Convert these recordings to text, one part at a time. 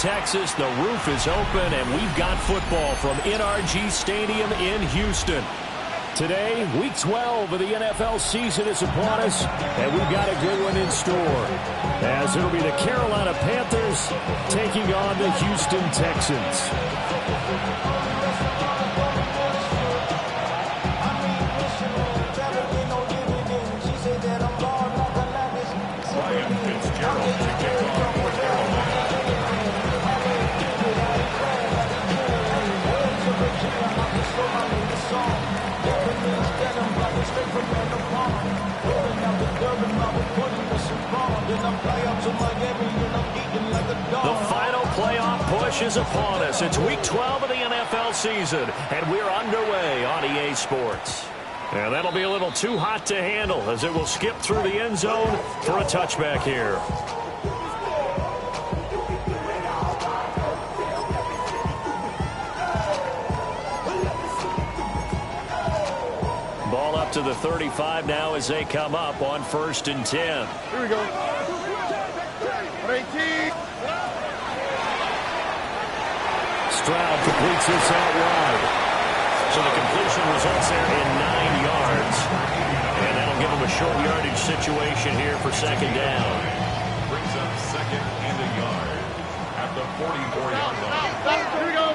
Texas. The roof is open, and we've got football from NRG Stadium in Houston. Today, Week 12 of the NFL season is upon us, and we've got a good one in store, as it'll be the Carolina Panthers taking on the Houston Texans. The final playoff push is upon us. It's Week 12 of the NFL season, and we're underway on EA Sports. And that'll be a little too hot to handle as it will skip through the end zone for a touchback here. Ball up to the 35 now as they come up on 1st and 10. Here we go. 18. Stroud completes this out wide. So the completion results there in 9 yards. And that'll give him a short yardage situation here for 2nd down. Brings up 2nd and a yard at the 44-yard line. Here we go.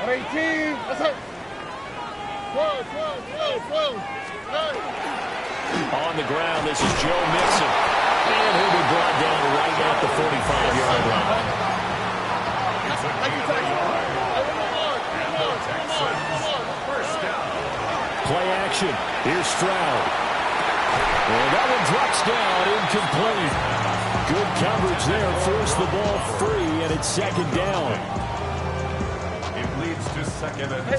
18. That's it. 12. On the ground, this is Joe Mixon. And he'll be brought down right at the 45-yard line. Play action. Here's Stroud. And that one drops down, incomplete. Good coverage there. Forced the ball free, and it's 2nd down. It leads to 2nd and 10.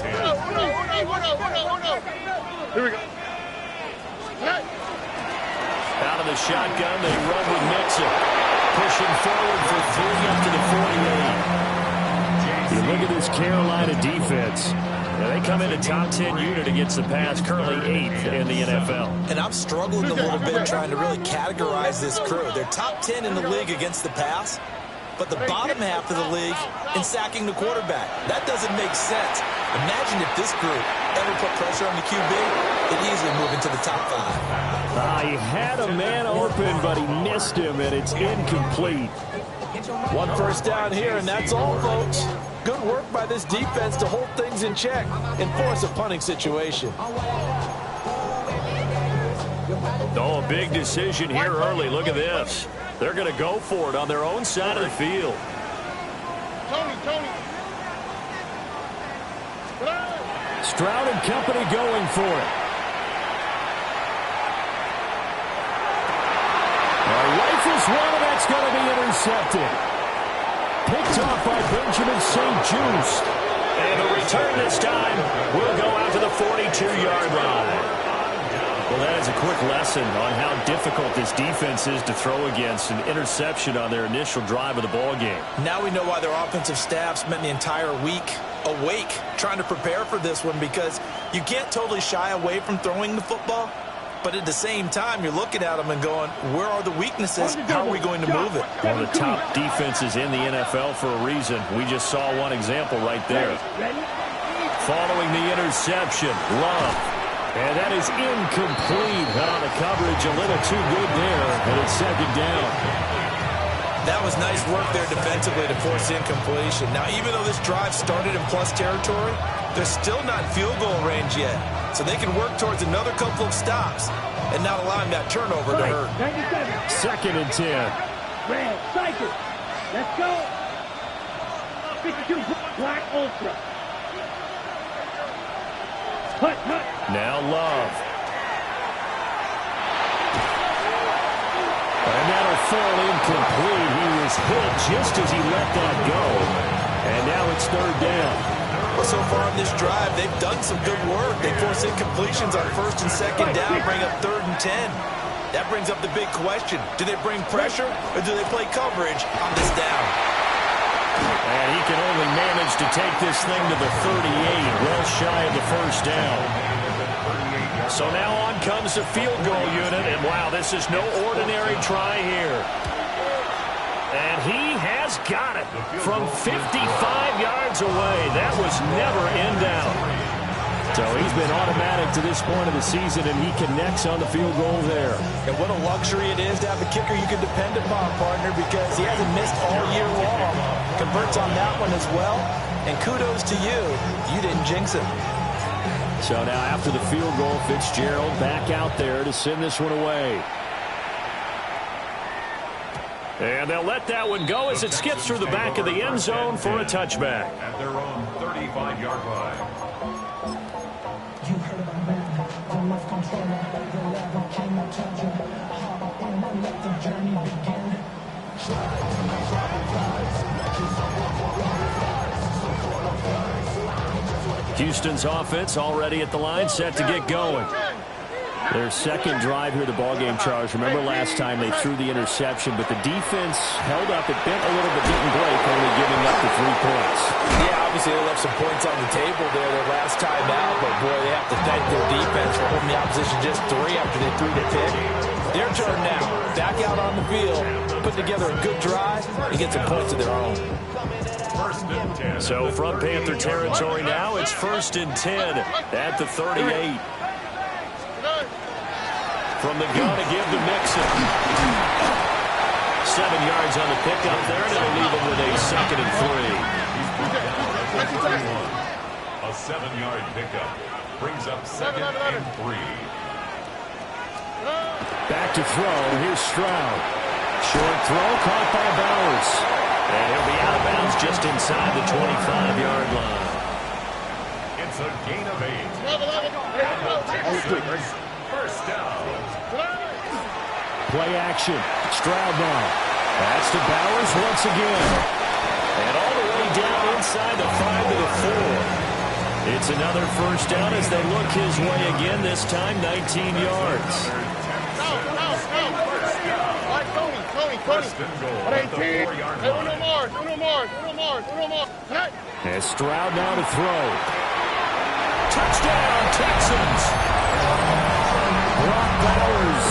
Here we go. Out of the shotgun, they run with Mixon. Pushing forward for 3 up to the 48. You look at this Carolina defense. Now they come in a top 10 unit against the pass, currently 8th in the NFL. And I'm struggling a little bit trying to really categorize this crew. They're top 10 in the league against the pass, but the bottom half of the league in sacking the quarterback. That doesn't make sense. Imagine if this group ever put pressure on the QB, it'd easily move into the top 5. He had a man open, but he missed him, and it's incomplete. 1 first down here, and that's all, folks. Good work by this defense to hold things in check and force a punting situation. Oh, a big decision here early. Look at this. They're going to go for it on their own side of the field. Tony. Stroud and company going for it. Rifles one, and that's going to be intercepted. Picked off by Benjamin St. Juste. And the return this time will go out to the 42-yard line. Well, that is a quick lesson on how difficult this defense is to throw against. An interception on their initial drive of the ball game. Now we know why their offensive staff spent the entire week awake trying to prepare for this one, because you can't totally shy away from throwing the football. But at the same time, you're looking at them and going, where are the weaknesses? How are we going to move it? One of the top defenses in the NFL for a reason. We just saw one example right there. Following the interception, Love. And that is incomplete. On the coverage, a little too good there. And it's 2nd down. That was nice work there defensively to force incompletion. Now, even though this drive started in plus territory, they're still not in field goal range yet. So they can work towards another couple of stops and not allowing that turnover to hurt. 2nd and 10. Red, cycle. Let's go. 52 Black Ultra. Hut. Now Love. And that'll fall incomplete. He was hit just as he let that go. And now it's 3rd down. Well, so far on this drive, they've done some good work. They force incompletions on 1st and 2nd down, bring up 3rd and 10. That brings up the big question. Do they bring pressure or do they play coverage on this down? And he can only manage to take this thing to the 38, well shy of the 1st down. So now on comes the field goal unit, and wow, this is no ordinary try here. And he has has got it from 55 yards away. That was never in doubt. So he's been automatic to this point of the season, and he connects on the field goal there. And what a luxury it is to have a kicker you can depend upon, partner, because he hasn't missed all year long. Converts on that one as well, and kudos to you. You didn't jinx it. So now after the field goal, Fitzgerald back out there to send this one away. And they'll let that one go as it skips through the back of the end zone for a touchback. At their own 35-yard line. You heard my man, the left controller, the level came and told you. Hop on and let the journey begin. Houston's offense already at the line, set to get going. Their second drive here, the ballgame, Charles. Remember last time they threw the interception, but the defense held up. It bent a little but didn't break, only giving up the 3 points. Yeah, obviously they left some points on the table there their last time out, but boy, they have to thank their defense for holding the opposition just 3 after they threw the pick. Their turn now. Back out on the field, put together a good drive, and get some points of their own. So from Panther territory now, it's 1st and 10 at the 38. From the gun to give to Mixon. 7 yards on the pickup there, and it'll leave him with a 2nd and 3. A 7-yard pickup brings up 2nd and 3. Back to throw. Here's Stroud. Short throw caught by Bowers. And he'll be out of bounds just inside the 25-yard line. It's a gain of 8. First down. Play action. Stroud now. That's to Bowers once again. And all the way down inside the 5 to the 4. It's another first down as they look his way again, this time 19 yards. And Stroud now to throw. Touchdown, Texans! Brock Bowers,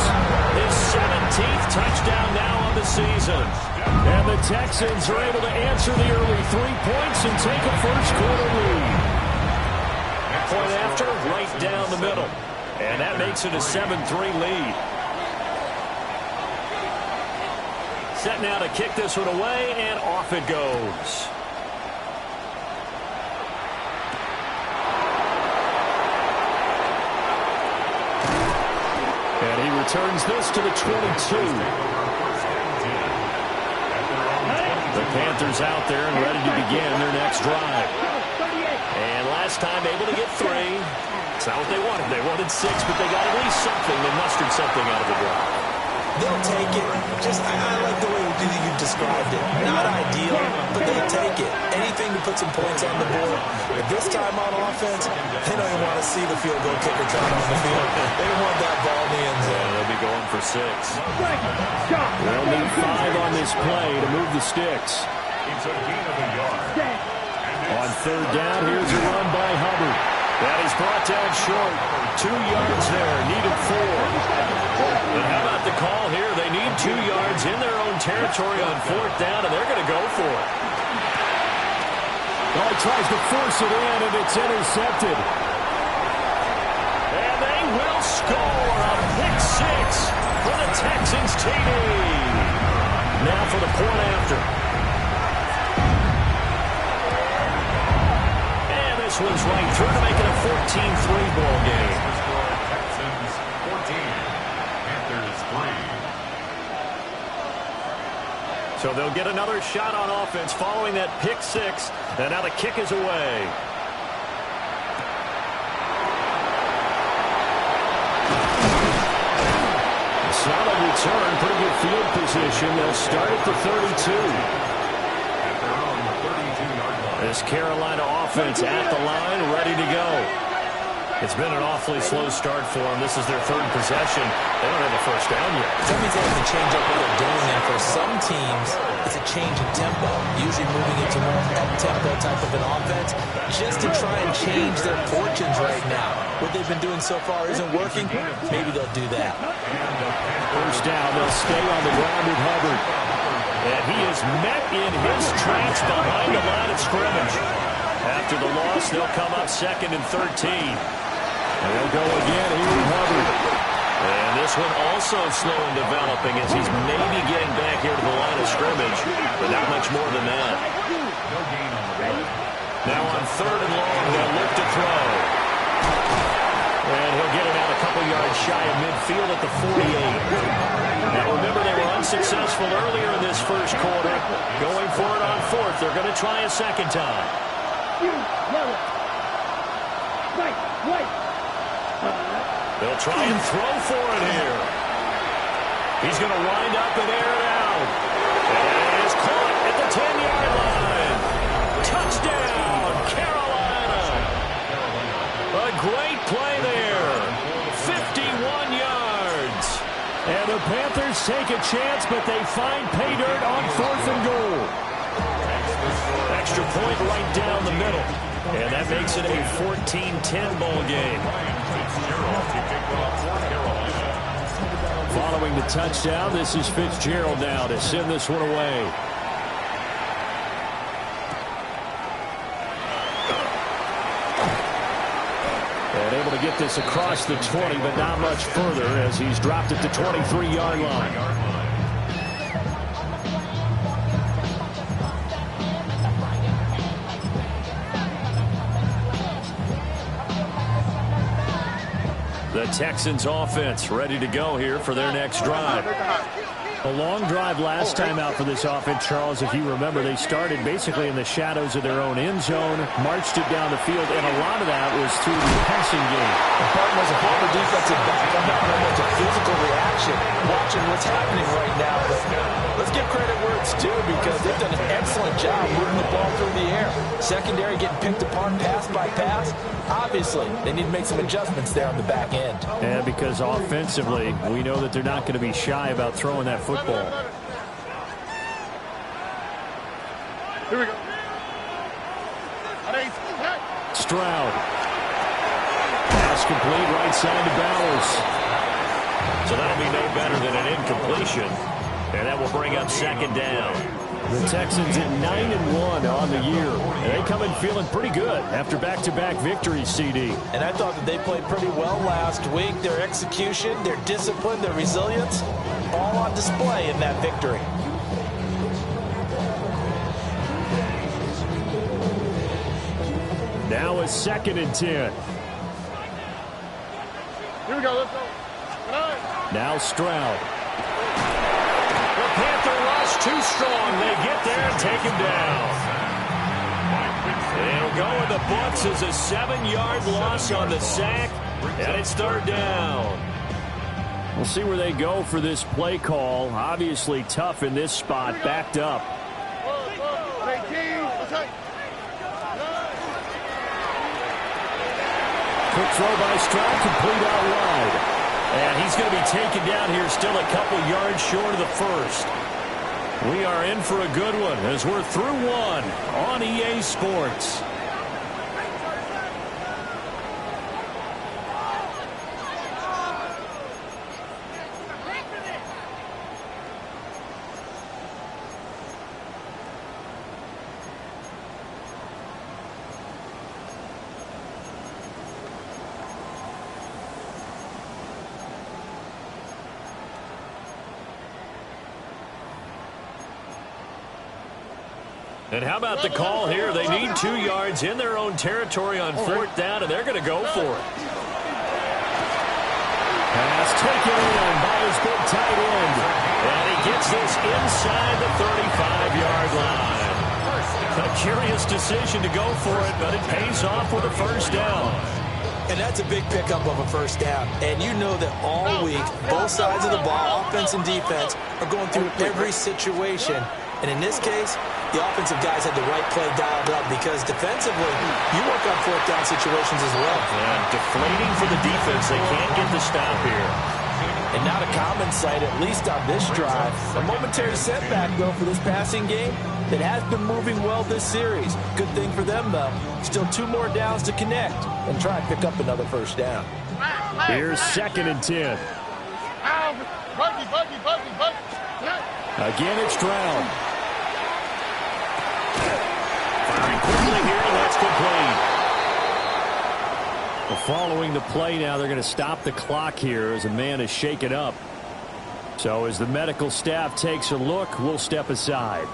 his 17th touchdown now on the season. And the Texans are able to answer the early 3 points and take a first-quarter lead. Point after, right down the middle. And that makes it a 7-3 lead. Set now to kick this one away, and off it goes. And he returns this to the 22. The Panthers out there and ready to begin their next drive. And last time able to get 3. It's not what they wanted. They wanted 6, but they got at least something. They mustered something out of the drive. They'll take it. I like the way you described it. Not ideal, but they'll take it. Anything to put some points on the board. But this time on offense, they don't even want to see the field goal kicker trying on the field. They want that ball in the end zone. They'll be going for 6. They'll need 5 on this play to move the sticks. It's a gain of a yard. On 3rd down, here's a run by Hubbard. That is brought down short. 2 yards there, needed 4. But how about the call here? They need 2 yards in their own territory on 4th down, and they're going to go for it. Well, he tries to force it in, and it's intercepted. And they will score a pick 6 for the Texans TD. Now for the point after. And this one's right through to make it a 14-3 ball game. Texans 14. Panthers 3. So they'll get another shot on offense following that pick 6. And now the kick is away. Solid return, pretty good field position. They'll start at the 32. This Carolina offense at the line, ready to go. It's been an awfully slow start for them. This is their 3rd possession. They don't have a first down yet. That means they have to change up what they're doing. And for some teams, it's a change in tempo. Usually moving into more up-tempo type of an offense just to try and change their fortunes right now. What they've been doing so far isn't working. Maybe they'll do that. First down, they'll stay on the ground with Hubbard. And he is met in his tracks behind the line of scrimmage. After the loss, they'll come up 2nd and 13. And they'll go again. He recovered. And this one also slow in developing as he's maybe getting back here to the line of scrimmage, but not much more than that. No gain on the play. Now on 3rd and long, they'll look to throw. And he'll get it out a couple yards shy of midfield at the 48. Now remember, they were unsuccessful earlier in this first quarter. Going for it on 4th. They're going to try a second time. They'll try and throw for it here. He's going to wind up and air it out. And it's caught at the 10-yard line. Touchdown, Carolina. A great play there. 51 yards. And the Panthers take a chance, but they find pay dirt on 4th and goal. Extra point right down the middle. And that makes it a 14-10 ball game. Following the touchdown, this is Fitzgerald now to send this one away. And able to get this across the 20, but not much further as he's dropped at the 23-yard line. The Texans offense ready to go here for their next drive. A long drive last time out for this offense, Charles. If you remember, they started basically in the shadows of their own end zone, marched it down the field, and a lot of that was through the passing game. Barton, as a former defensive back, I'm not very much a physical reaction watching what's happening right now. But let's give credit where it's due because they've done an excellent job moving the ball through the air. Secondary getting picked apart pass by pass. Obviously, they need to make some adjustments there on the back end. And because offensively, we know that they're not going to be shy about throwing that football. Here we go. Stroud. Pass complete right side to Bowers. So that'll be no better than an incompletion. And that will bring up 2nd down. The Texans at 9-1 on the year. And they come in feeling pretty good after back-to-back victories, CD. And I thought that they played pretty well last week. Their execution, their discipline, their resilience, all on display in that victory. Now a 2nd and 10. Here we go. Let's go. Now Stroud. The Panther rush too strong. They get there and take him down. It'll go in the books as a 7-yard loss on the sack, and it's 3rd down. We'll see where they go for this play call. Obviously tough in this spot, backed up. Quick throw by Stroud, complete out wide. And he's going to be taken down here still a couple yards short of the first. We are in for a good one as we're through one on EA Sports. And how about the call here? They need 2 yards in their own territory on 4th down, and they're going to go for it. Pass taken in by his big tight end. And he gets this inside the 35-yard line. A curious decision to go for it, but it pays off with a 1st down. And that's a big pickup of a 1st down. And you know that all week, both sides of the ball, offense and defense, are going through every situation. And in this case, the offensive guys had the right play dialed up because defensively, you work on 4th down situations as well. And deflating for the defense. They can't get the stop here. And not a common sight, at least on this drive. A momentary setback, though, for this passing game that has been moving well this series. Good thing for them, though. Still 2 more downs to connect and try and pick up another 1st down. Here's 2nd and 10. Buggy. Again, it's Stroud. Firing quickly here, and that's complete. Well, following the play now, they're going to stop the clock here as a man is shaken up. So as the medical staff takes a look, we'll step aside.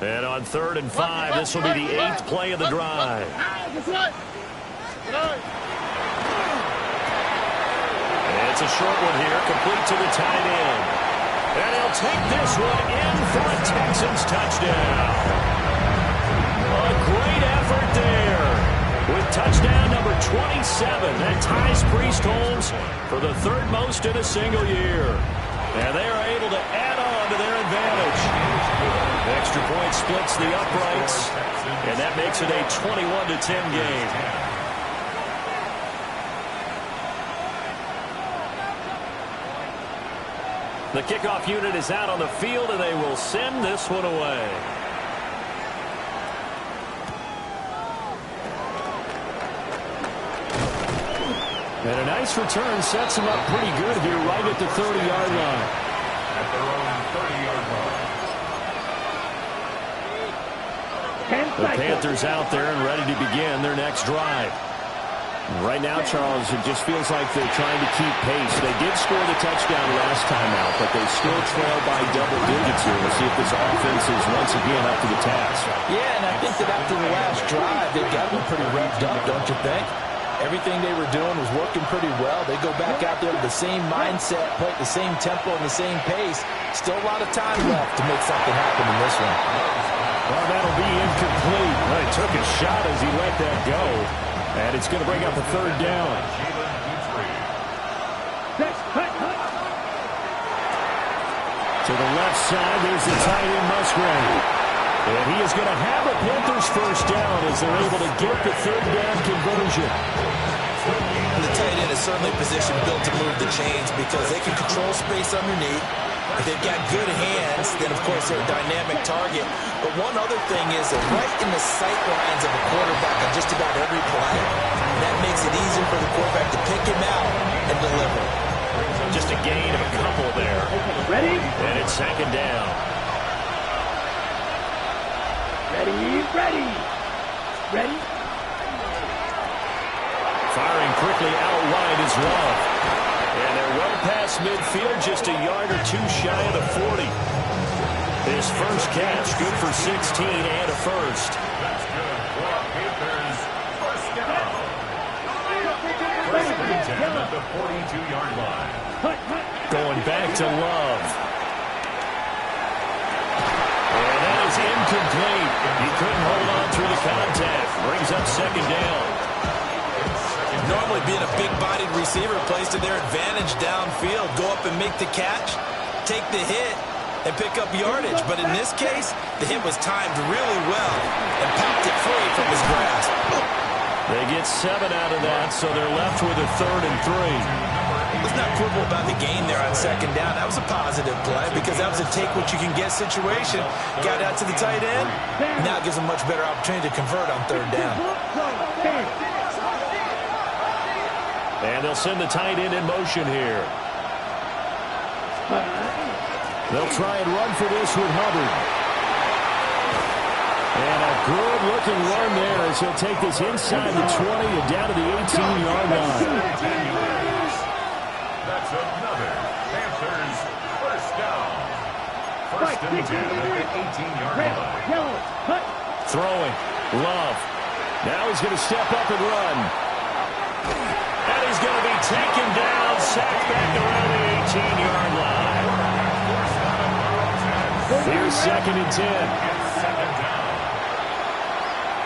And on 3rd and 5, this will be the 8th play of the drive. It's a short one here, complete to the tight end. And he'll take this one in for a Texans touchdown. A great effort there. With touchdown number 27, that ties Priest Holmes for the 3rd most in a single year. And they are able to add on to their advantage. Extra point splits the uprights, and that makes it a 21-10 game. The kickoff unit is out on the field, and they will send this one away. And a nice return sets him up pretty good here right at the 30-yard line. At their own 30-yard line. The Panthers out there and ready to begin their next drive. Right now, Charles, it just feels like they're trying to keep pace. They did score the touchdown last time out, but they still trail by double digits here. We'll see if this offense is once again up to the task. Yeah, and I think that after the last drive, they've got them pretty revved up, don't you think? Everything they were doing was working pretty well. They go back out there with the same mindset, play at the same tempo and the same pace. Still a lot of time left to make something happen in this one. Well, that'll be incomplete. Well, he took a shot as he let that go. And it's going to bring up a 3rd down. To the left side, there's the tight end Musgrave. And he is going to have a Panthers first down as they're able to get the 3rd down conversion. And the tight end is certainly a position built to move the chains because they can control space underneath. If they've got good hands, then of course they're a dynamic target. But one other thing is they're right in the sight lines of a quarterback on just about every play. And that makes it easier for the quarterback to pick him out and deliver. Just a gain of a couple there. Ready? And it's 2nd down. Ready. Firing quickly out wide is Love. And they're well past midfield, just a yard or two shy of the 40. His first catch, good for 16 and a first. That's good for a Panthers first down. 1st and 10 at the 42-yard line. Going back to Love. And that is incomplete. He couldn't hold on through the contact. Brings up 2nd down. Normally being a big-bodied receiver plays to their advantage downfield. Go up and make the catch, take the hit, and pick up yardage. But in this case, the hit was timed really well and popped it free from his grasp. They get 7 out of that, so they're left with a 3rd and 3. Let's not quibble about the gain there on 2nd down. That was a positive play because that was a take-what-you-can-get situation. Got out to the tight end. Now gives them much better opportunity to convert on 3rd down. And they'll send the tight end in motion here. They'll try and run for this with Hubbard. And a good-looking run there as he'll take this inside the 20 and down to the 18-yard line. That's another Panthers first down. 1st and 10 at the 18-yard line. Throwing. Love. Now he's going to step up and run. And he's going to be taken down, sacked back around the 18-yard line. Here's 2nd and 10.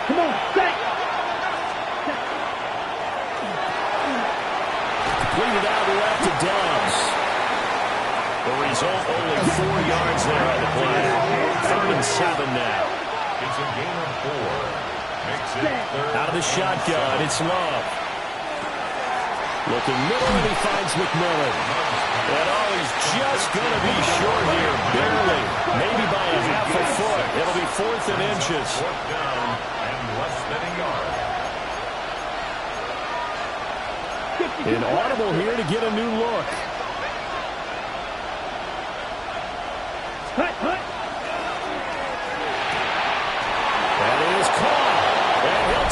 Come on, set. Completed out left to Dobbs. The result, only 4 yards there on the play. 3rd and 7 now. It's a gain of 4. Makes it 3rd. Out of the shotgun, it's Love. Looking middle, and he finds McMillan. And oh, he's just going to be short here, barely. Maybe by a half a foot. It'll be 4th and inches. 4th down and less than a yard. An audible here to get a new look. Cut.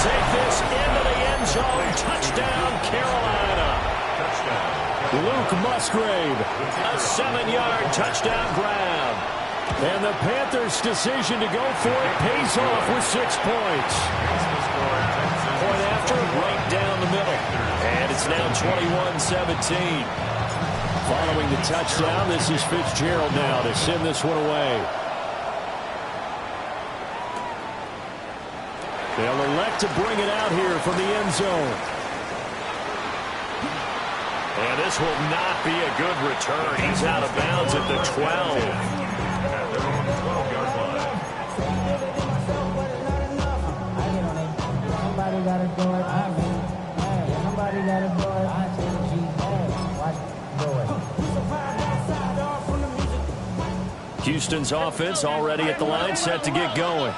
take this into the end zone. Touchdown, Carolina. Luke Musgrave, a 7-yard touchdown grab. And the Panthers' decision to go for it pays off with 6 points. Point after, right down the middle. And it's now 21-17. Following the touchdown, this is Fitzgerald now to send this one away. They'll elect to bring it out here from the end zone. And this will not be a good return. He's out of bounds at the 12. At their own 12-yard line. Somebody got to do it. Somebody got to do it. I tell you, watch it. Houston's offense already at the line, set to get going.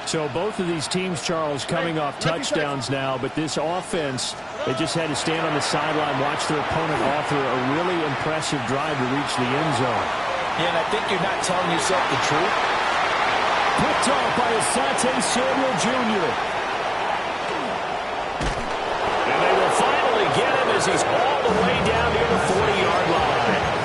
So both of these teams, Charles, coming off touchdowns now, but this offense, they just had to stand on the sideline, watch their opponent author a really impressive drive to reach the end zone. Yeah, and I think you're not telling yourself the truth. Picked off by Asante Samuel Jr. And they will finally get him as he's all the way down near the 40-yard line.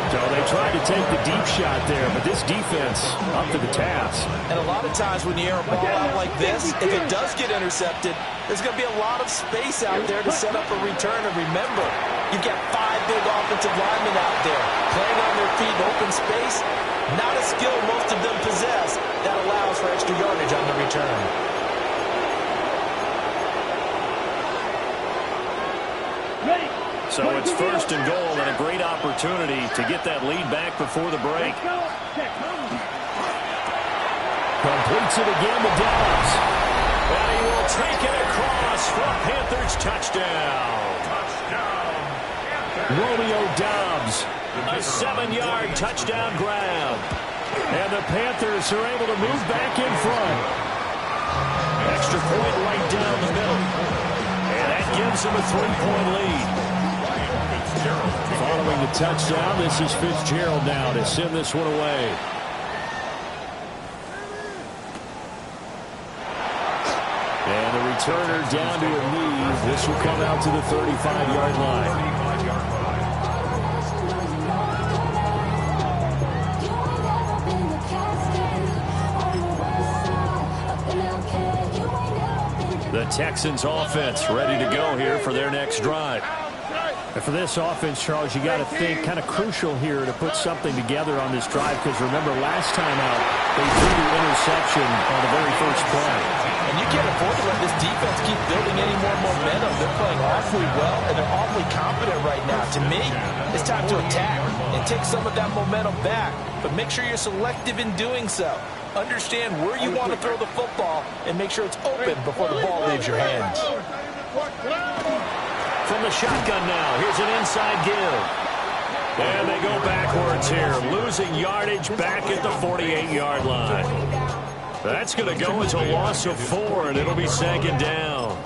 So they tried to take the deep shot there, but this defense up to the task. And a lot of times when you air a ball out like this, if it does get intercepted, there's going to be a lot of space out there to set up a return. And remember, you've got 5 big offensive linemen out there playing on their feet in open space. Not a skill most of them possess that allows for extra yardage on the return. So it's first and goal and a great opportunity to get that lead back before the break. Completes it again to Dobbs. And he will take it across for a Panthers touchdown. Romeo Dobbs, a 7-yard touchdown grab. And the Panthers are able to move back in front. Extra point right down the middle. And that gives them a 3-point lead. Following the touchdown, this is Fitzgerald now to send this one away. And the returner down to a knee. This will come out to the 35-yard line. The Texans offense ready to go here for their next drive. And for this offense, Charles, you got to think kind of crucial here to put something together on this drive, because remember last time out they threw the interception on the very first play. And you can't afford to let this defense keep building any more momentum. They're playing awfully well, and they're awfully confident right now. To me, it's time to attack and take some of that momentum back, but make sure you're selective in doing so. Understand where you want to throw the football and make sure it's open before the ball leaves your hands. From the shotgun now, here's an inside give. And they go backwards here, losing yardage back at the 48-yard line. That's going to go as a loss of 4, and it'll be second down.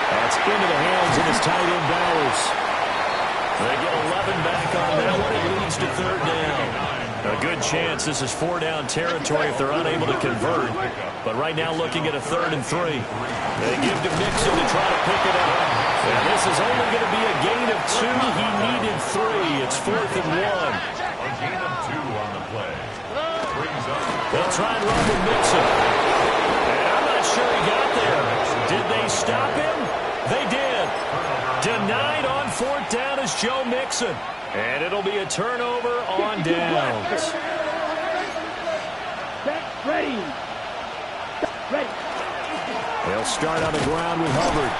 That's into the hands of his tight end Bowers. They get 11 back on that one. It leads to third down. A good chance this is 4-down territory if they're unable to convert. But right now looking at a 3rd and 3. They give to Mixon to try to pick it up. And this is only going to be a gain of 2. He needed 3. It's 4th and 1. A gain of 2 on the play. Brings up. They'll try and run with Mixon. And I'm not sure he got there. Did they stop him? They did. Denied on 4th down is Joe Mixon. And it'll be a turnover on downs. Ready. Ready. They'll start on the ground with Hubbard.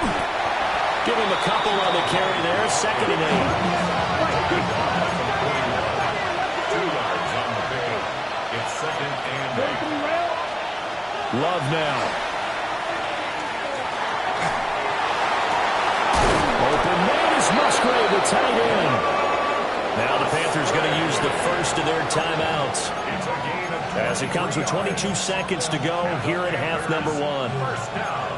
Give him a couple on the carry there. 2nd and 8. 2 yards on the pickup. It's 2nd and 8. Love now. Open man is Musgrave, the tight end. Now the Panthers going to use the first of their timeouts, as it comes with 22 seconds to go here at half number one. First down.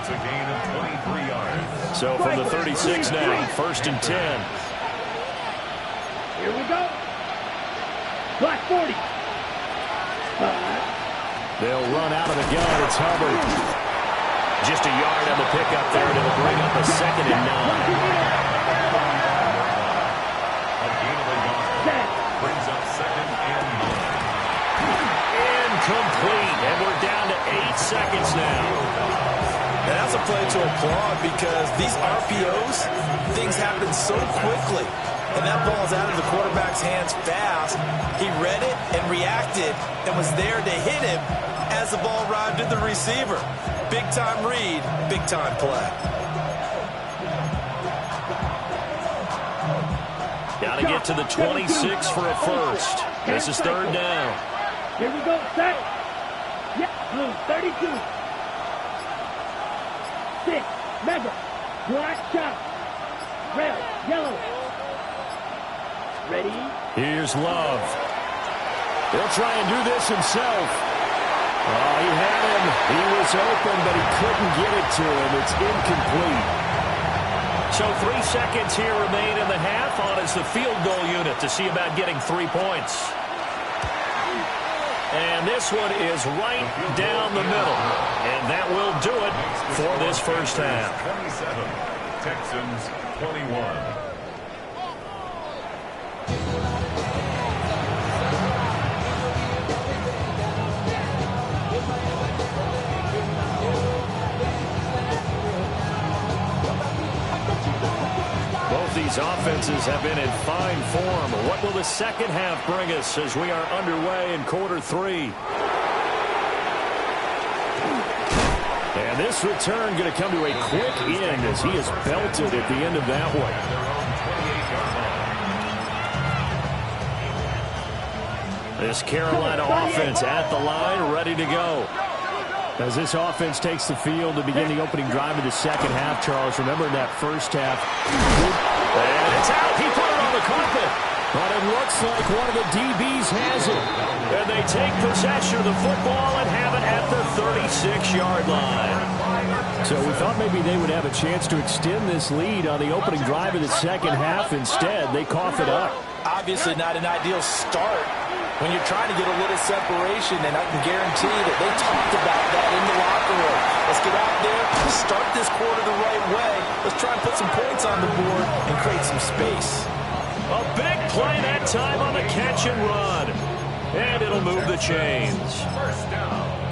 It's a gain of 23 yards. So from the 36 now, 1st and 10. Here we go. Black 40. They'll run out of the gun. It's Hubbard. Just a yard on the pickup there, and it'll bring up a 2nd and 9. Brings up 2nd and 9. Incomplete, and we're down to 8 seconds now. And that's a play to applaud, because these RPOs, things happen so quickly. And that ball's out of the quarterback's hands fast. He read it and reacted and was there to hit him as the ball arrived at the receiver. Big-time read, big-time play. Got to get to the 26 for a first. This is 3rd down. Here we go, set. Yeah, blue, 32. 6, mega, black shot. Red, yellow. Ready? Here's Love. He'll try and do this himself. Oh, he had him. He was open, but he couldn't get it to him. It's incomplete. So 3 seconds here remain in the half on as the field goal unit to see about getting 3 points. And this one is right down the middle. And that will do it for this first half. 27, Texans 21. These offenses have been in fine form. What will the second half bring us as we are underway in quarter 3? And this return going to come to a quick end as he is belted at the end of that one. This Carolina offense at the line, ready to go. As this offense takes the field to begin the opening drive of the second half, Charles, remember in that first half. And it's out. He put it on the carpet. But it looks like one of the DBs has it. And they take possession of the football and have it at the 36-yard line. So we thought maybe they would have a chance to extend this lead on the opening drive of the second half. Instead, they cough it up. Obviously not an ideal start when you're trying to get a little separation, and I can guarantee that they talked about that in the locker room. Let's get out there, start this quarter the right way. Let's try and put some points on the board and create some space. A big play that time on the catch and run. And it'll move the chains.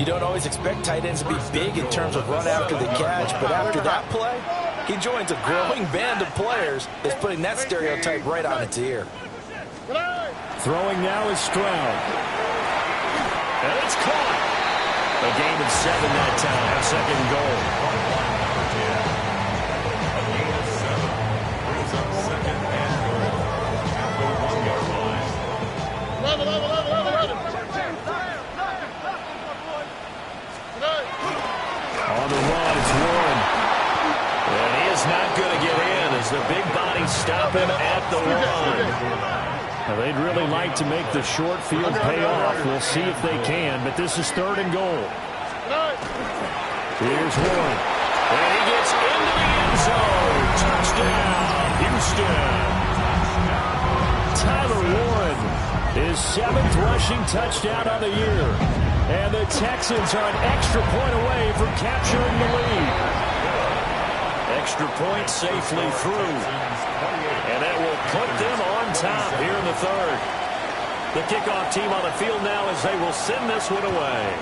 You don't always expect tight ends to be big in terms of run after the catch, but after that play, he joins a growing band of players that's putting that stereotype right on its ear. Throwing now is Stroud. And it's caught. A gain of 7 that time. 2nd and goal. A gain of 7 brings up 2nd and goal at the 1-yard line. On the run, it's Warren. And he is not going to get in as the big bodies stop him at the one. Now, they'd really like to make the short field pay off. We'll see if they can, but this is 3rd and goal. Here's Warren. And he gets into the end zone. Touchdown, Houston. Tyler Warren, his 7th rushing touchdown of the year. And the Texans are an extra point away from capturing the lead. Extra point safely through. And that will put them on top here in the 3rd. The kickoff team on the field now as they will send this one away.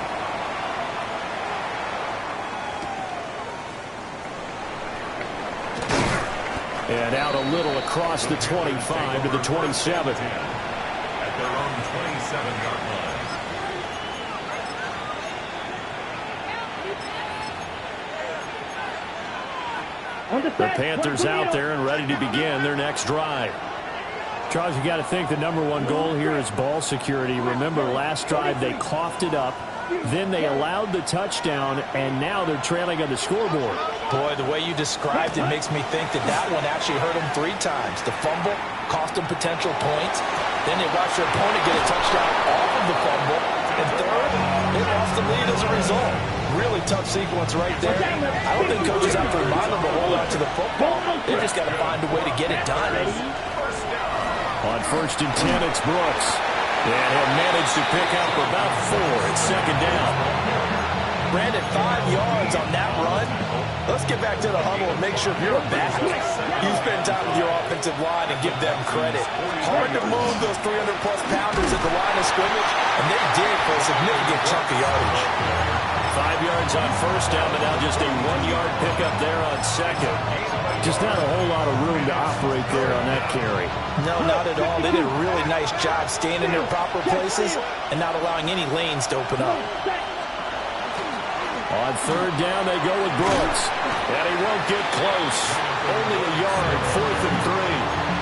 And out a little across the 25 to the 27. At their own 27-yard line. The Panthers out there and ready to begin their next drive. Charles, you got to think the #1 goal here is ball security. Remember, last drive they coughed it up. then they allowed the touchdown, and now they're trailing on the scoreboard. Boy, the way you described it makes me think that one actually hurt them 3 times. The fumble cost them potential points. Then they watched their opponent get a touchdown off of the fumble. And third, they lost the lead as a result. Really tough sequence right there. I don't think coaches have to remind them to hold on to the football. They just got to find a way to get it done. On 1st and 10, it's Brooks. And he'll manage to pick up about 4. It's 2nd down. Brandon, 5 yards on that run. Let's get back to the huddle and make sure you're back. You spend time with your offensive line and give them credit. Hard to move those 300-plus pounders at the line of scrimmage, and they did for a significant chunk of yardage. 5 yards on 1st down, but now just a 1-yard pickup there on 2nd. Just not a whole lot of room to operate there on that carry. No, not at all. They did a really nice job staying in their proper places and not allowing any lanes to open up. On 3rd down, they go with Brooks. And he won't get close. Only a yard, 4th and 3.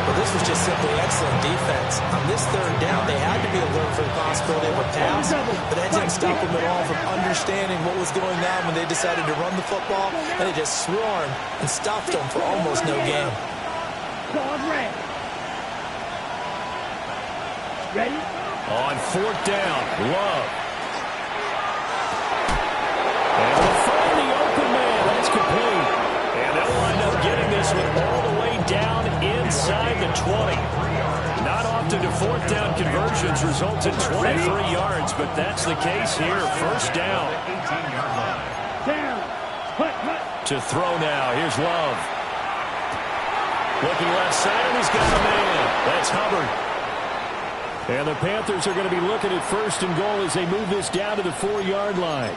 Well, this was just simply excellent defense. On this 3rd down, they had to be alert for the possibility of a pass, but that didn't stop them at all from understanding what was going on when they decided to run the football, and they just swarmed and stopped them for almost no gain. Ready? On 4th down, Love. And they'll find the open man. That's complete. And they'll wind up getting this one all the way down inside the 20. Not often do 4th down conversions result in 23 yards, but that's the case here. 1st down. Down. To throw now. Here's Love. Looking left side, and he's got a man. That's Hubbard. And the Panthers are going to be looking at 1st and goal as they move this down to the 4-yard line.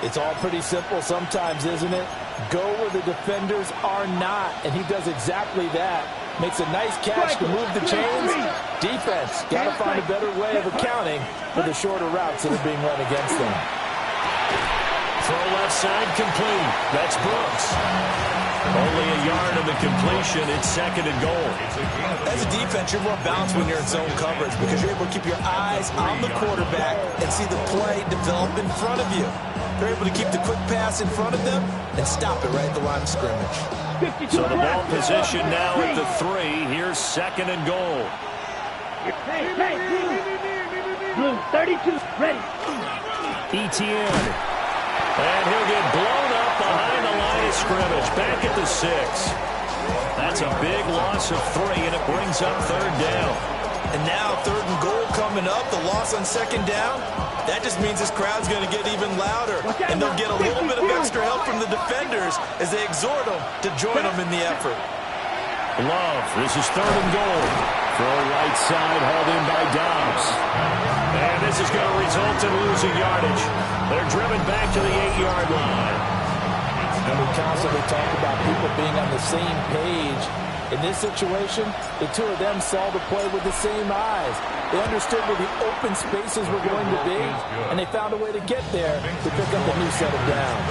It's all pretty simple sometimes, isn't it? Go where the defenders are not, and he does exactly that. Makes a nice catch to move the chains. Defense got to find a better way of accounting for the shorter routes that are being run against them. Throw left side complete. That's Brooks. Only a yard of the completion. It's 2nd and goal. As a defense, you're more balanced when you're in zone coverage because you're able to keep your eyes on the quarterback and see the play develop in front of you. They're able to keep the quick pass in front of them and stop it right at the line of scrimmage. So the ball position now at the 3. Here's 2nd and goal. Blue, 32, ready. Etienne. And he'll get blown up behind the line of scrimmage. Back at the 6. That's a big loss of 3, and it brings up 3rd down. And now 3rd and goal coming up. The loss on 2nd down. That just means this crowd's going to get even louder. And they'll get a little bit of extra help from the defenders as they exhort them to join them in the effort. Love, this is 3rd and goal. Throw right side, hauled in by Dobbs. And this is going to result in losing yardage. They're driven back to the 8-yard line. And we constantly talk about people being on the same page. In this situation, the 2 of them saw the play with the same eyes. They understood where the open spaces were going to be, and they found a way to get there to pick up a new set of downs.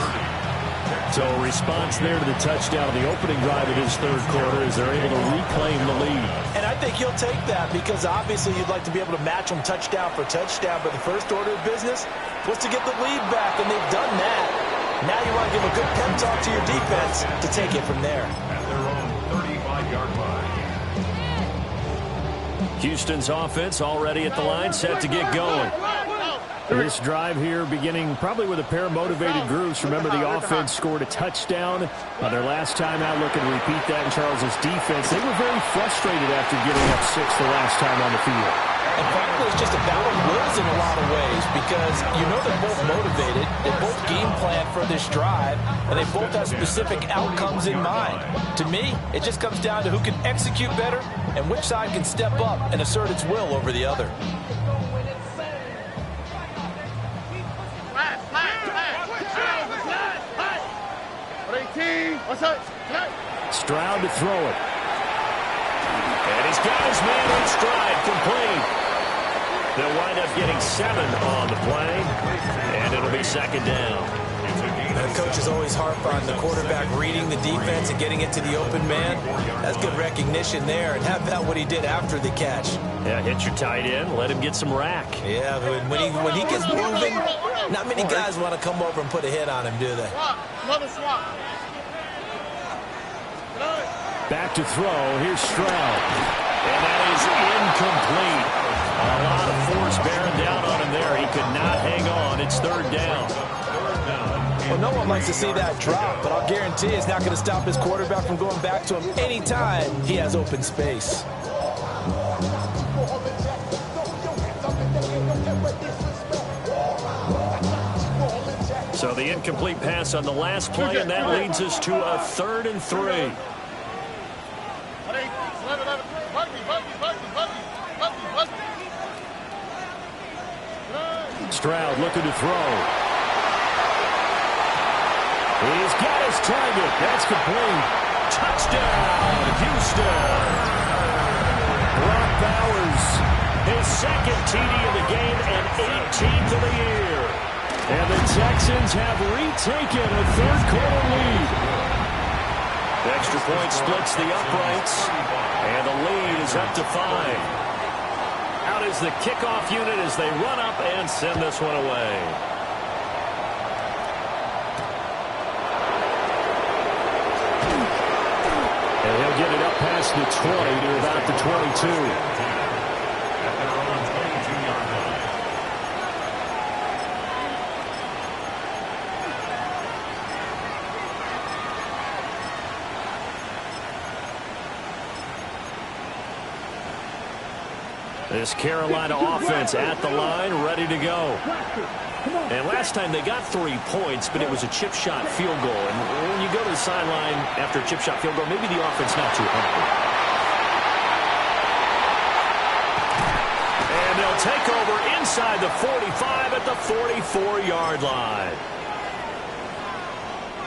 So a response there to the touchdown of the opening drive of this 3rd quarter as they're able to reclaim the lead. And I think he'll take that because obviously you'd like to be able to match them touchdown for touchdown, but the first order of business was to get the lead back, and they've done that. Now you want to give a good pep talk to your defense to take it from there. At their own 35-yard line. Houston's offense already at the line, set to get going. This drive here beginning probably with a pair of motivated groups. Remember, the offense scored a touchdown on their last time out. Looking to repeat that in Charles's defense. They were very frustrated after giving up 6 the last time on the field. And frankly, it's just a battle of wills in a lot of ways because you know they're both motivated. They both game plan for this drive, and they both have specific outcomes in mind. To me, it just comes down to who can execute better and which side can step up and assert its will over the other. Stroud to throw it. And he's got his man in stride, complete. They'll wind up getting 7 on the play, and it'll be 2nd down. coaches always harp on the quarterback reading the defense and getting it to the open man. That's good recognition there. And how about what he did after the catch? Yeah, hit your tight end. Let him get some rack. Yeah, when he gets moving, not many guys want to come over and put a hit on him, do they? Back to throw. Here's Stroud. And that is incomplete. A lot of force bearing down on him there. He could not hang on. It's third down. Well, no one likes to see that drop, but I'll guarantee it's not going to stop his quarterback from going back to him anytime he has open space. So the incomplete pass on the last play, and that leads us to a 3rd and 3. Stroud looking to throw. He's got his target. That's complete. Touchdown, Houston. Brock Bowers, his 2nd TD of the game and 18th of the year. And the Texans have retaken a 3rd quarter lead. The extra point splits the uprights, and the lead is up to 5. Out is the kickoff unit as they run up and send this one away. And he'll get it up past the 20 to about the 22. At their own 22-yard line. This Carolina offense at the line, ready to go. And last time they got 3 points, but it was a chip shot field goal. And when you go to the sideline after a chip shot field goal, maybe the offense not too hungry. And they'll take over inside the 45 at the 44-yard line.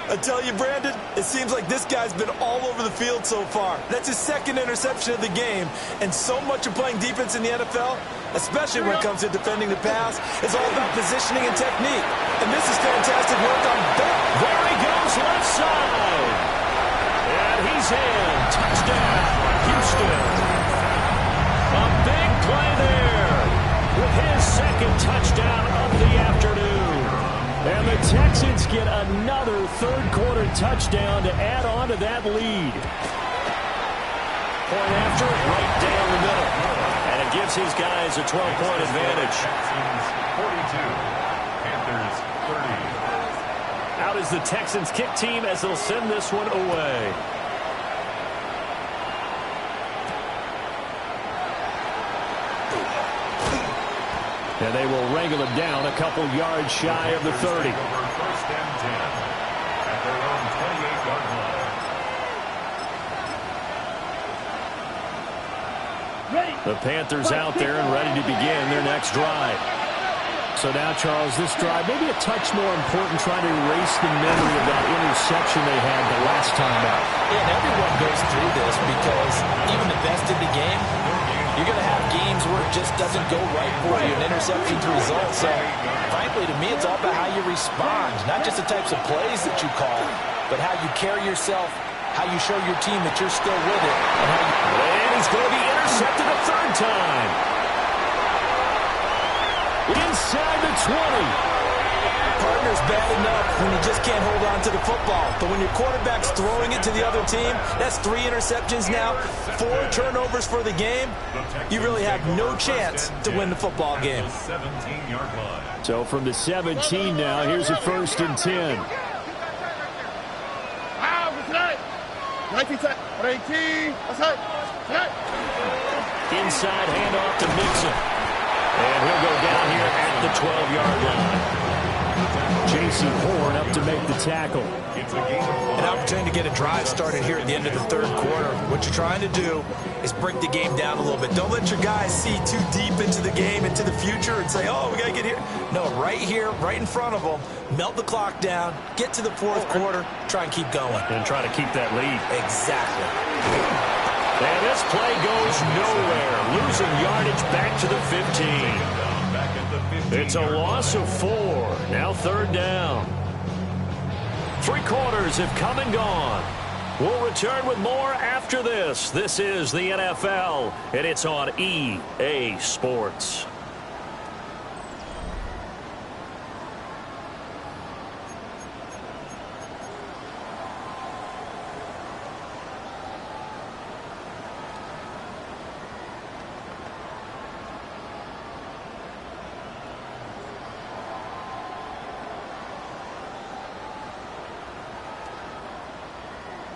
I tell you, Brandon, it seems like this guy's been all over the field so far. That's his 2nd interception of the game. And so much of playing defense in the NFL, especially when it comes to defending the pass, is all about positioning and technique. And this is fantastic work on both. There he goes, left side. And he's in. Touchdown, Houston. A big play there with his 2nd touchdown of the afternoon. And the Texans get another 3rd quarter touchdown to add on to that lead. Point after, right down the middle. And it gives his guys a 12-point advantage. 42, Panthers 30. Out is the Texans kick team as they'll send this one away. And they will wrangle him down a couple yards shy of the 30. 1st and 10 at their own 28-yard line. The Panthers out there and ready to begin their next drive. So now, Charles, this drive maybe a touch more important, trying to erase the memory of that interception they had the last time out. And everyone goes through this because even the best in the game, you're going to have games where it just doesn't go right for you, an interception's the result. So, frankly, to me, it's all about how you respond, not just the types of plays that you call, but how you carry yourself, how you show your team that you're still with it. And he's going to be intercepted a 3rd time. Inside the 20. Partner's bad enough when you just can't hold on to the football. But when your quarterback's throwing it to the other team, that's 3 interceptions now, 4 turnovers for the game. You really have no chance to win the football game. 17-yard line. So from the 17 now, here's a 1st and 10. 19, Inside handoff to Mixon. And he'll go down here at the 12-yard line. J.C. Horn up to make the tackle. An opportunity to get a drive started here at the end of the 3rd quarter. What you're trying to do is break the game down a little bit. Don't let your guys see too deep into the game, into the future, and say, oh, we got to get here. No, right here, right in front of them, melt the clock down, get to the 4th quarter, try and keep going. And try to keep that lead. Exactly. And this play goes nowhere. Losing yardage back to the 15. It's a loss of 4. Now 3rd down. Three quarters have come and gone. We'll return with more after this. This is the NFL, and it's on EA Sports.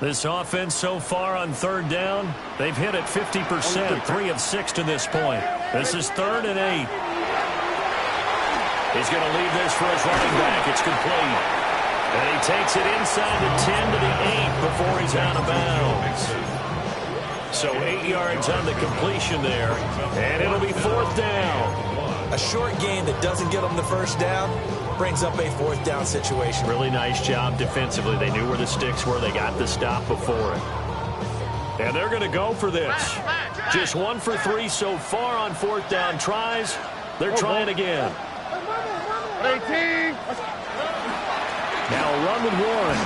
This offense so far on third down, they've hit it 50%, 3 of 6 to this point. This is 3rd and 8. He's going to leave this for his running back. It's complete. And he takes it inside the 10 to the 8 before he's out of bounds. So 8 yards on the completion there, and it'll be 4th down. A short gain that doesn't get them the first down brings up a 4th down situation. Really nice job defensively. They knew where the sticks were. They got the stop before it. And they're going to go for this. Just 1 for 3 so far on 4th down tries. They're trying again. 18. Now a run with Warren.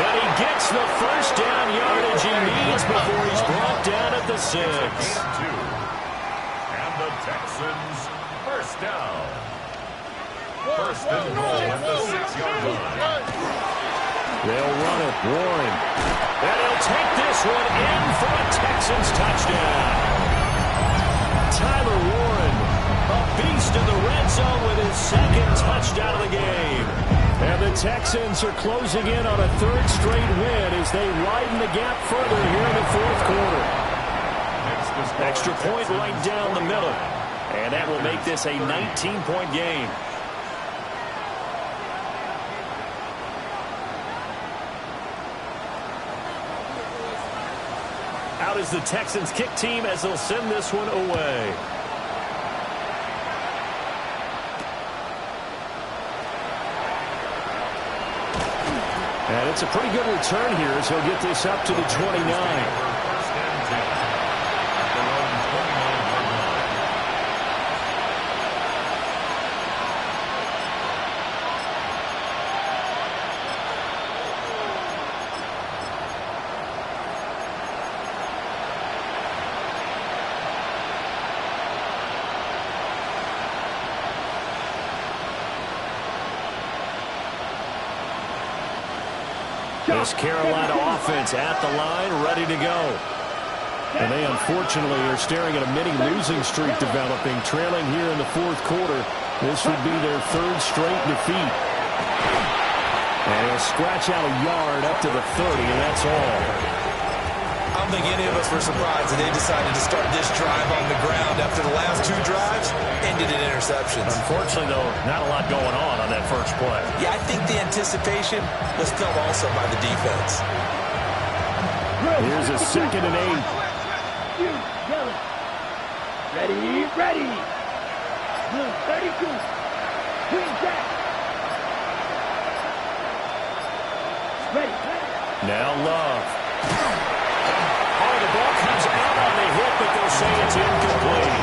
And he gets the first down yardage he needs before he's brought down at the 6. And the Texans first down. First and goal at the 6-yard line. They'll run it. Warren. And he'll take this one in for a Texans touchdown. Tyler Warren, a beast in the red zone with his 2nd touchdown of the game. And the Texans are closing in on a 3rd straight win as they widen the gap further here in the 4th quarter. Extra point right down the middle. And that will make this a 19-point game. Out is the Texans kick team as they'll send this one away. And it's a pretty good return here as he'll get this up to the 29. This Carolina offense at the line, ready to go. And they unfortunately are staring at a mini losing streak developing, trailing here in the 4th quarter. This would be their 3rd straight defeat. And he'll scratch out a yard up to the 30, and that's all. I don't think any of us were surprised that they decided to start this drive on the ground after the last 2 drives ended in interceptions. Unfortunately, though, not a lot going on that first play. Yeah, I think the anticipation was felt also by the defense. Here's a 2nd and 8. Ready, ready. 32. Queen Jack. Ready. Now Love. Oh, the ball comes out on the hit, but they'll say it's incomplete.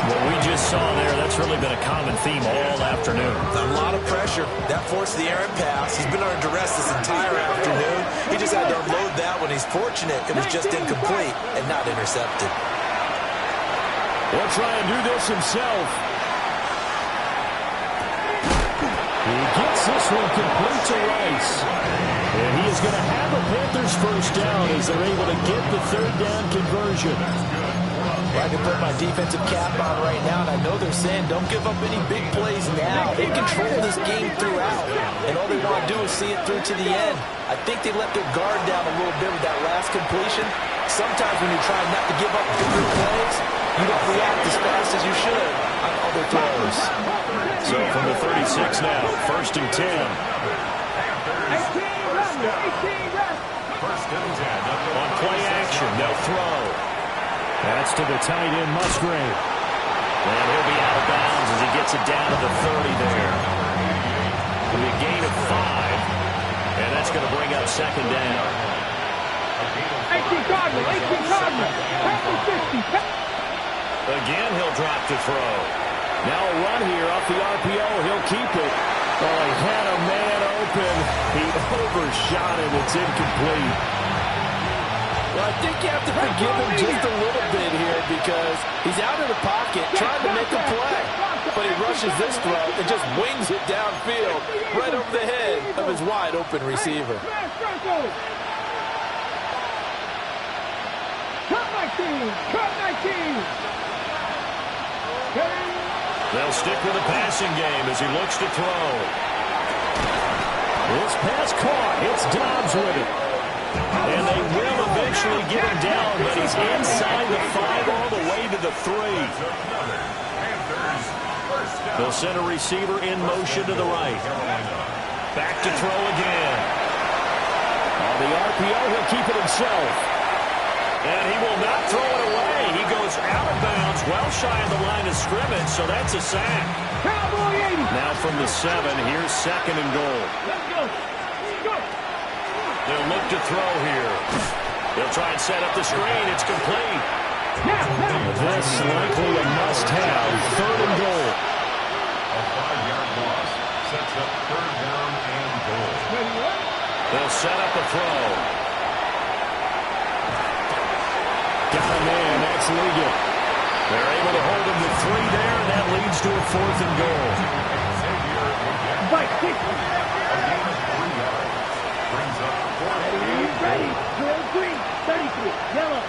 What we just saw there, that's really been a common theme all afternoon. A lot of pressure. That forced the errant pass. He's been under duress this entire afternoon. He just had to unload that one. He's fortunate it was just incomplete and not intercepted. He'll try and do this himself. He gets this one complete to Rice. And he is going to have a Panthers first down as they're able to get the 3rd down conversion. I can put my defensive cap on right now, and I know they're saying don't give up any big plays now. They control this game throughout, and all they want to do is see it through to the end. I think they let their guard down a little bit with that last completion. Sometimes when you're trying not to give up bigger plays, you don't react as fast as you should on other throws. So from the 36 now, 1st and 10. First and 10. On play action, they'll throw. That's to the tight end, Musgrave. And he'll be out of bounds as he gets it down to the 30 there. It'll be a gain of 5. And that's going to bring up 2nd down. 18 Cardinal, 18 Cardinal. 50. Again, he'll drop to throw. Now a run here off the RPO. He'll keep it. Oh, he had a man open. He overshot it. It's incomplete. Well, I think you have to forgive him just a little bit here because he's out of the pocket trying to make a play. But he rushes this throw and just wings it downfield right over the head of his wide-open receiver. Cut 19! Cut 19! They'll stick with the passing game as he looks to throw. This pass caught. It's Dobbs with it. And they will eventually get him down, but he's inside the 5 all the way to the 3. They'll send a receiver in motion to the right. Back to throw again. On the RPO, he'll keep it himself. And he will not throw it away. He goes out of bounds, well shy of the line of scrimmage, so that's a sack. Now from the 7, here's 2nd and goal. Let's go! Go! They'll look to throw here. They'll try and set up the screen. It's complete. This likely a must-have. 3rd and goal. A 5-yard loss sets up 3rd down and goal. They'll set up a throw. Got him in. That's legal. They're able to hold him to 3 there, and that leads to a 4th and goal. Fight! A gain of 3 yards. Brings up 4th and Ready! goal. Drill green! 33! Yellow!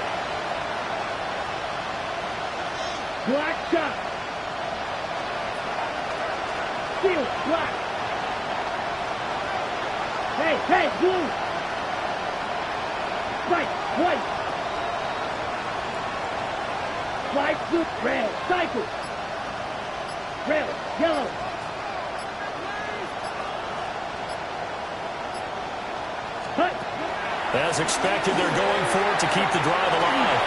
Black shot! Steel! Black! Hey! Hey! Blue! White! White! White! Blue! Red! Cycle! Red! Yellow! Hut! As expected, they're going for it to keep the drive alive.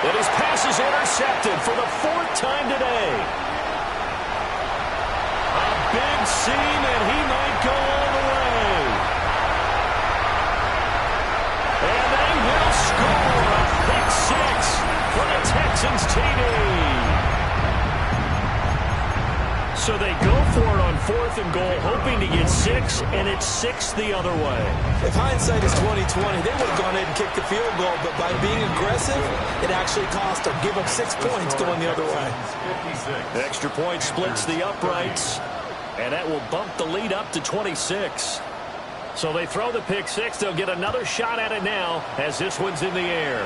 And his pass is intercepted for the 4th time today. A big seam, and he might go all the way. And they will score a pick 6 for the Texans TD. So they go for it on 4th and goal, hoping to get 6, and it's 6 the other way. If hindsight is 20/20, they would have gone ahead and kicked the field goal, but by being aggressive, it actually cost them. Give up 6 points going the other way. 56. Extra point splits the uprights, and that will bump the lead up to 26. So they throw the pick 6. They'll get another shot at it now as this one's in the air.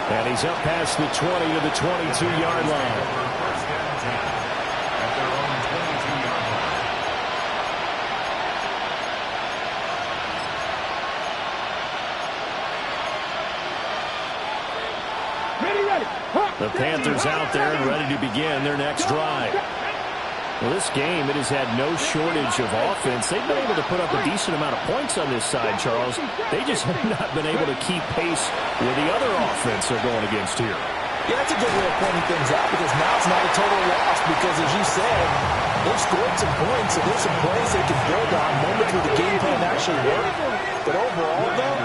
And he's up past the 20 to the 22-yard line. First and 10 at their own 22-yard line. Ready, ready! Hut! The Panthers out there and ready to begin their next drive. Well, this game, it has had no shortage of offense. They've been able to put up a decent amount of points on this side, Charles. They just have not been able to keep pace with the other offense they're going against here. Yeah, that's a good way of pointing things out because now it's not a total loss because, as you said, they've scored some points, so there's some plays they can build on, moments where the game plan actually worked. But overall, though,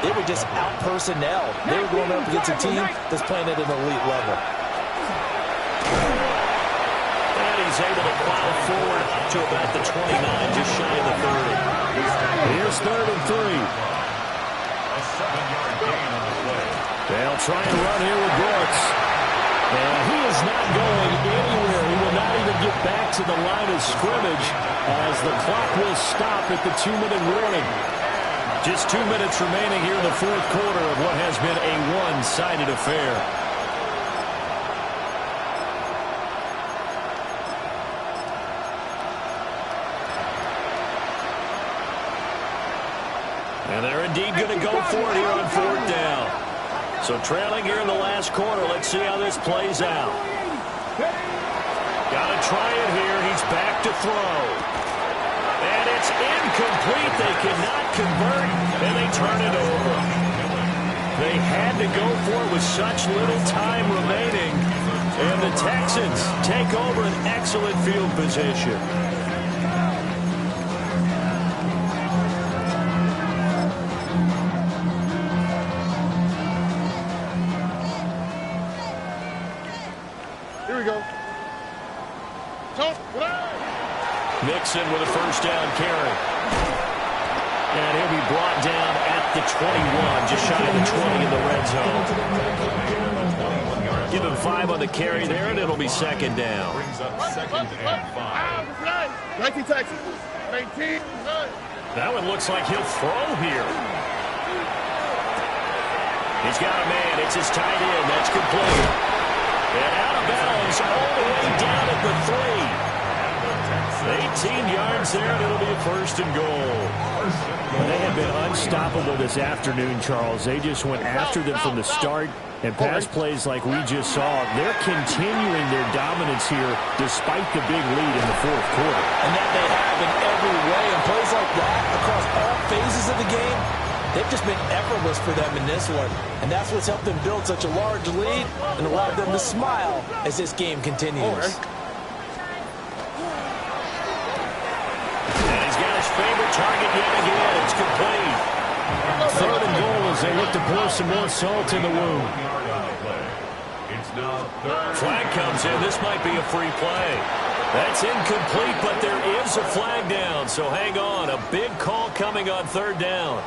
they were just out-personnel. They were going up against a team that's playing at an elite level. And he's able to plow forward to about the 29, just shy of the 30. Here's 3rd and 3. A 7-yard gain on the play. They'll try and run here with Brooks. And he is not going anywhere. He will not even get back to the line of scrimmage as the clock will stop at the 2-minute warning. Just 2 minutes remaining here in the 4th quarter of what has been a one-sided affair. And they're indeed going to go for it here on 4th down. So trailing here in the last quarter, let's see how this plays out. Got to try it here. He's back to throw. And it's incomplete. They cannot convert, and they turn it over. They had to go for it with such little time remaining. And the Texans take over an excellent field position. Texan with a first down carry. And he'll be brought down at the 21, just shy of the 20 in the red zone. Give him 5 on the carry there, and it'll be second down. Brings up second and 5. 19 Texas. 19. That one looks like he'll throw here. He's got a man. It's his tight end. That's complete. And out of bounds all the way down at the 3. 18 yards there, and it'll be a first and goal. They have been unstoppable this afternoon, Charles. They just went after them from the start, and pass plays like we just saw, they're continuing their dominance here despite the big lead in the fourth quarter. And that they have in every way. And plays like that across all phases of the game, they've just been effortless for them in this one. And that's what's helped them build such a large lead and allowed them to smile as this game continues. Favorite target yet again. It's complete. Third and goal as they look to pour some more salt in the wound. Flag comes in. This might be a free play. That's incomplete, but there is a flag down. So hang on. A big call coming on third down.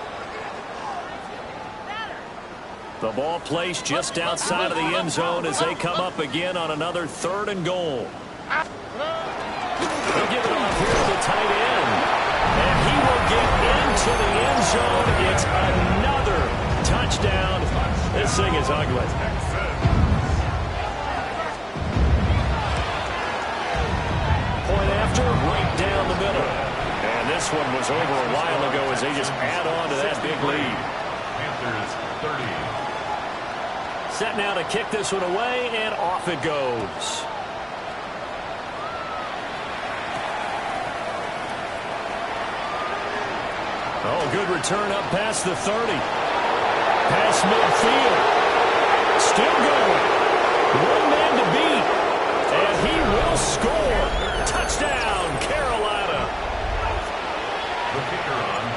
The ball placed just outside of the end zone as they come up again on another third and goal. They'll give it off here to the tight end. And he will get into the end zone. It's another touchdown. This thing is ugly. Point after, right down the middle. And this one was over a while ago as they just add on to that big lead. Panthers 30. Set now to kick this one away, and off it goes. Oh, good return up past the 30. Past midfield. Still going. One man to beat. And he will score. Touchdown, Carolina.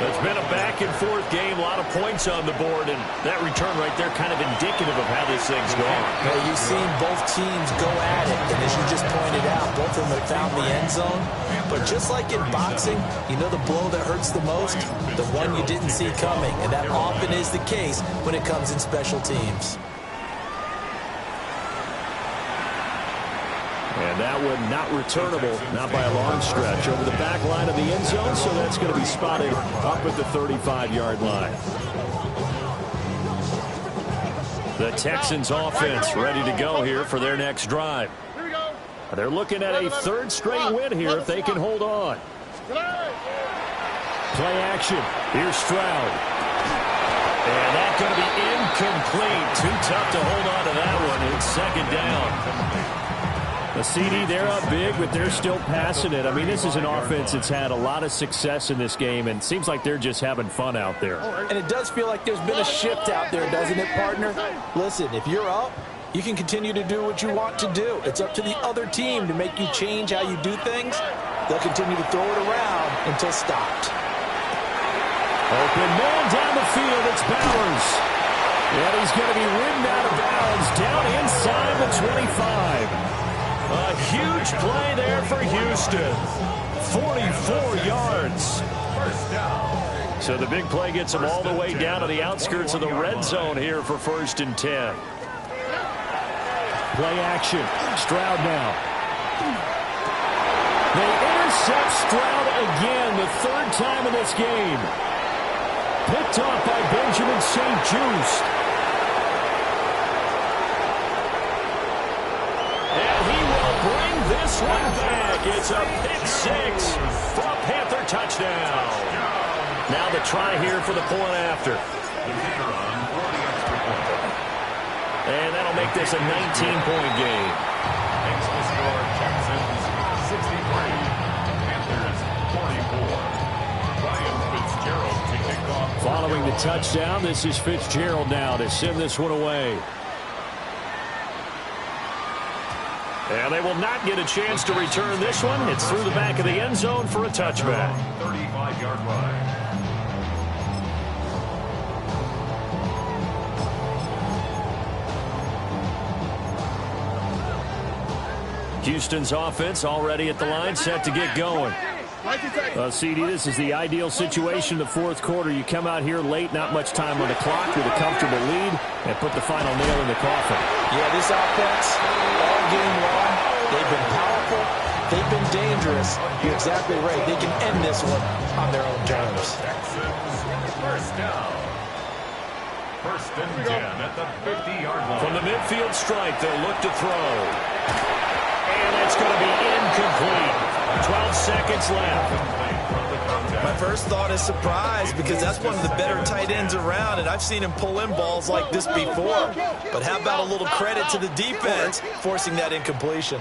It's been a back-and-forth game. A lot of points on the board. And that return right there kind of indicative of how this thing's going. Yeah, you've seen both teams go at it. And as you just pointed out, both of them have found the end zone. But just like in boxing, you know the blow that hurts the most? The one you didn't see coming. And that often is the case when it comes in special teams. And that one not returnable, not by a long stretch, over the back line of the end zone, so that's going to be spotted up at the 35-yard line. The Texans offense ready to go here for their next drive. They're looking at a third straight win here if they can hold on. Play action. Here's Stroud. And that's going to be incomplete. Too tough to hold on to that one. It's second down. The CD, they're up big, but they're still passing it. I mean, this is an offense that's had a lot of success in this game, and it seems like they're just having fun out there. And it does feel like there's been a shift out there, doesn't it, partner? Listen, if you're up, you can continue to do what you want to do. It's up to the other team to make you change how you do things. They'll continue to throw it around until stopped. Open man down the field. It's Bowers. And he's going to be ridden out of bounds down inside the 25. A huge play there for Houston. 44 yards. First down. So the big play gets them all the way down to the outskirts of the red zone here for first and 10. Play action. Stroud now. They intercept Stroud again, the third time in this game. Picked off by Benjamin St-Juste. And he will bring this one back. It's a pick six for a Panther touchdown. Now the try here for the point after. And that'll make this a 19-point game. Makes the score Texans 63, Panthers 44. Ryan Fitzgerald to kick off. Following the touchdown, this is Fitzgerald now to send this one away. And they will not get a chance to return this one. It's through the back of the end zone for a touchback. 35-yard line. Houston's offense already at the line, set to get going. CD, this is the ideal situation in the fourth quarter. You come out here late, not much time on the clock, with a comfortable lead, and put the final nail in the coffin. Yeah, this offense, all game long, they've been powerful, they've been dangerous. You're exactly right. They can end this one on their own terms. First down. First and 10 at the 50-yard line. From the midfield strike, they'll look to throw. And it's going to be incomplete. 12 seconds left. My first thought is surprise, because that's one of the better tight ends around, and I've seen him pull in balls like this before. But how about a little credit to the defense forcing that incompletion?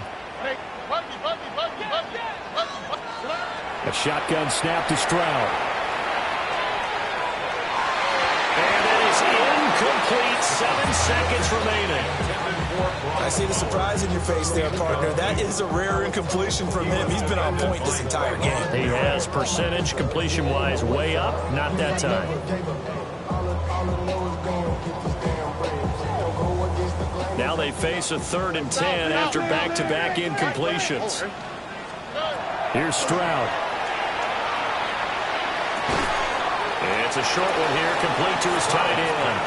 A shotgun snap to Stroud. And it is incomplete. 7 seconds remaining. I see the surprise in your face there, partner. That is a rare incompletion from him. He's been on point this entire game. He has percentage completion-wise way up. Not that time. Now they face a 3rd and 10 after back-to-back incompletions. Here's Stroud. It's a short one here, complete to his tight end.